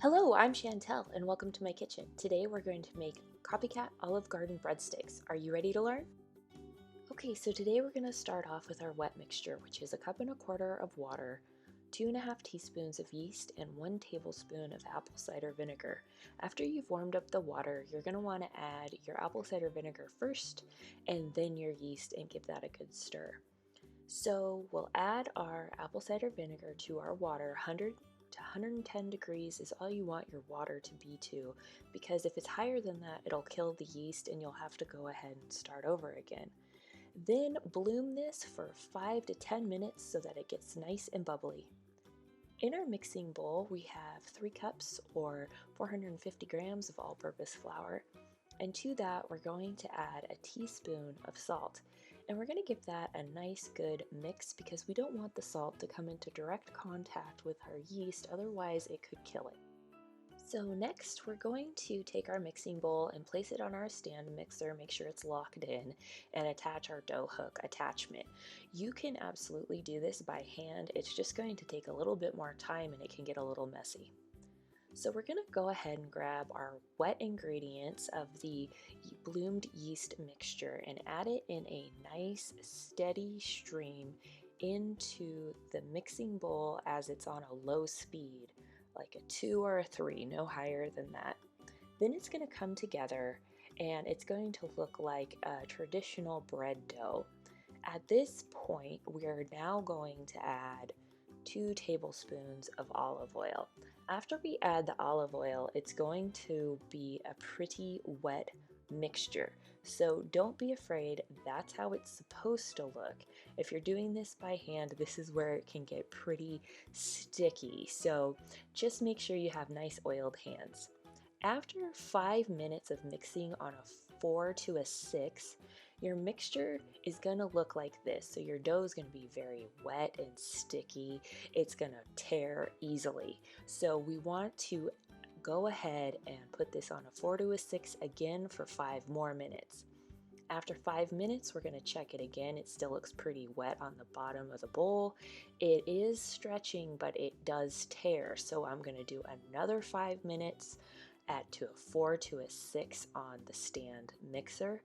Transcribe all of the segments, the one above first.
Hello, I'm Chantel and welcome to my kitchen. Today we're going to make Copycat Olive Garden breadsticks. Are you ready to learn? Okay, so today we're going to start off with our wet mixture, which is 1.25 cups of water, 2.5 teaspoons of yeast, and 1 tablespoon of apple cider vinegar. After you've warmed up the water, you're going to want to add your apple cider vinegar first and then your yeast and give that a good stir. So we'll add our apple cider vinegar to our water. 100 to 110 degrees is all you want your water to be to, because if it's higher than that, it'll kill the yeast and you'll have to go ahead and start over again. Then bloom this for 5 to 10 minutes so that it gets nice and bubbly. In our mixing bowl, we have 3 cups or 450 grams of all-purpose flour. And to that, we're going to add a teaspoon of salt. And we're going to give that a nice good mix because we don't want the salt to come into direct contact with our yeast, otherwise it could kill it. So next, we're going to take our mixing bowl and place it on our stand mixer, make sure it's locked in, and attach our dough hook attachment. You can absolutely do this by hand. It's just going to take a little bit more time and it can get a little messy. So we're going to go ahead and grab our wet ingredients of the bloomed yeast mixture and add it in a nice steady stream into the mixing bowl as it's on a low speed, like a 2 or a 3, no higher than that. Then it's going to come together and it's going to look like a traditional bread dough. At this point, we're now going to add 2 tablespoons of olive oil. After we add the olive oil, it's going to be a pretty wet mixture. So don't be afraid, that's how it's supposed to look. If you're doing this by hand, this is where it can get pretty sticky. So just make sure you have nice oiled hands. After 5 minutes of mixing on a 4 to a 6, your mixture is going to look like this. So your dough is going to be very wet and sticky. It's going to tear easily. So we want to go ahead and put this on a 4 to a 6 again for 5 more minutes. After 5 minutes, we're going to check it again. It still looks pretty wet on the bottom of the bowl. It is stretching, but it does tear. So I'm going to do another 5 minutes to a 4 to a 6 on the stand mixer,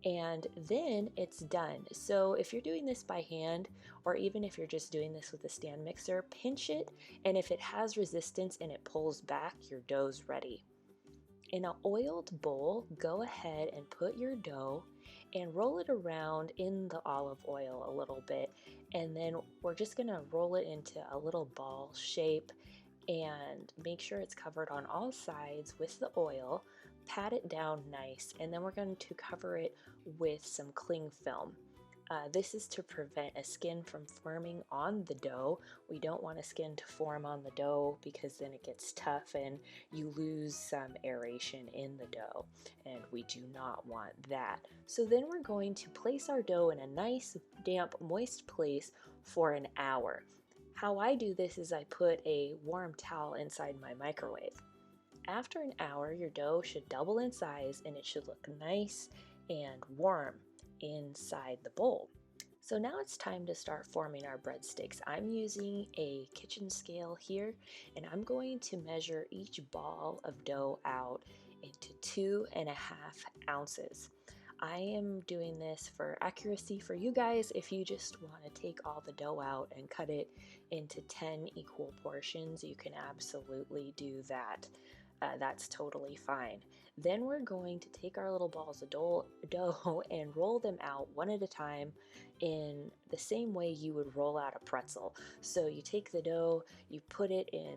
and then it's done. So if you're doing this by hand, or even if you're just doing this with a stand mixer, pinch it, and if it has resistance and it pulls back, your dough's ready. In an oiled bowl, go ahead and put your dough and roll it around in the olive oil a little bit, and then we're just going to roll it into a little ball shape and make sure it's covered on all sides with the oil. Pat it down nice, and then we're going to cover it with some cling film. This is to prevent a skin from forming on the dough. We don't want a skin to form on the dough because then it gets tough and you lose some aeration in the dough, and we do not want that. So then we're going to place our dough in a nice, damp, moist place for an hour. How I do this is I put a warm towel inside my microwave. After an hour, your dough should double in size and it should look nice and warm inside the bowl. So now it's time to start forming our breadsticks. I'm using a kitchen scale here, and I'm going to measure each ball of dough out into 2.5 ounces. I am doing this for accuracy for you guys. If you just want to take all the dough out and cut it into 10 equal portions, you can absolutely do that. That's totally fine. Then we're going to take our little balls of dough and roll them out one at a time in the same way you would roll out a pretzel. So you take the dough, you put it in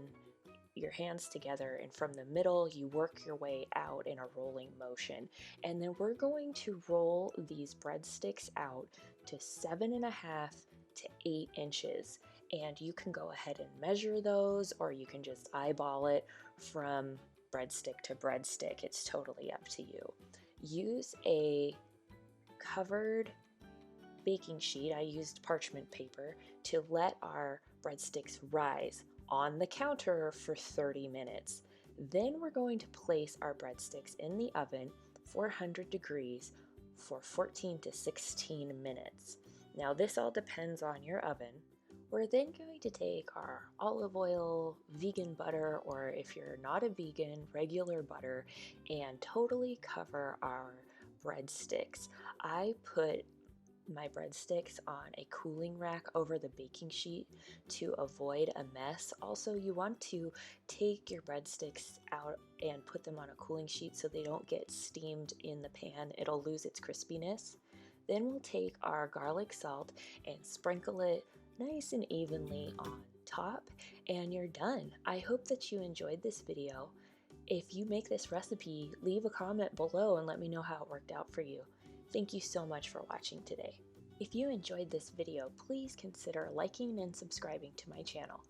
your hands together, and from the middle you work your way out in a rolling motion. And then we're going to roll these breadsticks out to 7.5 to 8 inches, and you can go ahead and measure those, or you can just eyeball it from breadstick to breadstick. It's totally up to you. Use a covered baking sheet. I used parchment paper to let our breadsticks rise on the counter for 30 minutes. Then we're going to place our breadsticks in the oven, 400 degrees, for 14 to 16 minutes. Now this all depends on your oven. We're then going to take our olive oil, vegan butter, or if you're not a vegan, regular butter, and totally cover our breadsticks. I put my breadsticks on a cooling rack over the baking sheet to avoid a mess. Also, you want to take your breadsticks out and put them on a cooling sheet so they don't get steamed in the pan. It'll lose its crispiness. Then we'll take our garlic salt and sprinkle it nice and evenly on top, and you're done. I hope that you enjoyed this video. If you make this recipe, leave a comment below and let me know how it worked out for you. Thank you so much for watching today. If you enjoyed this video, please consider liking and subscribing to my channel.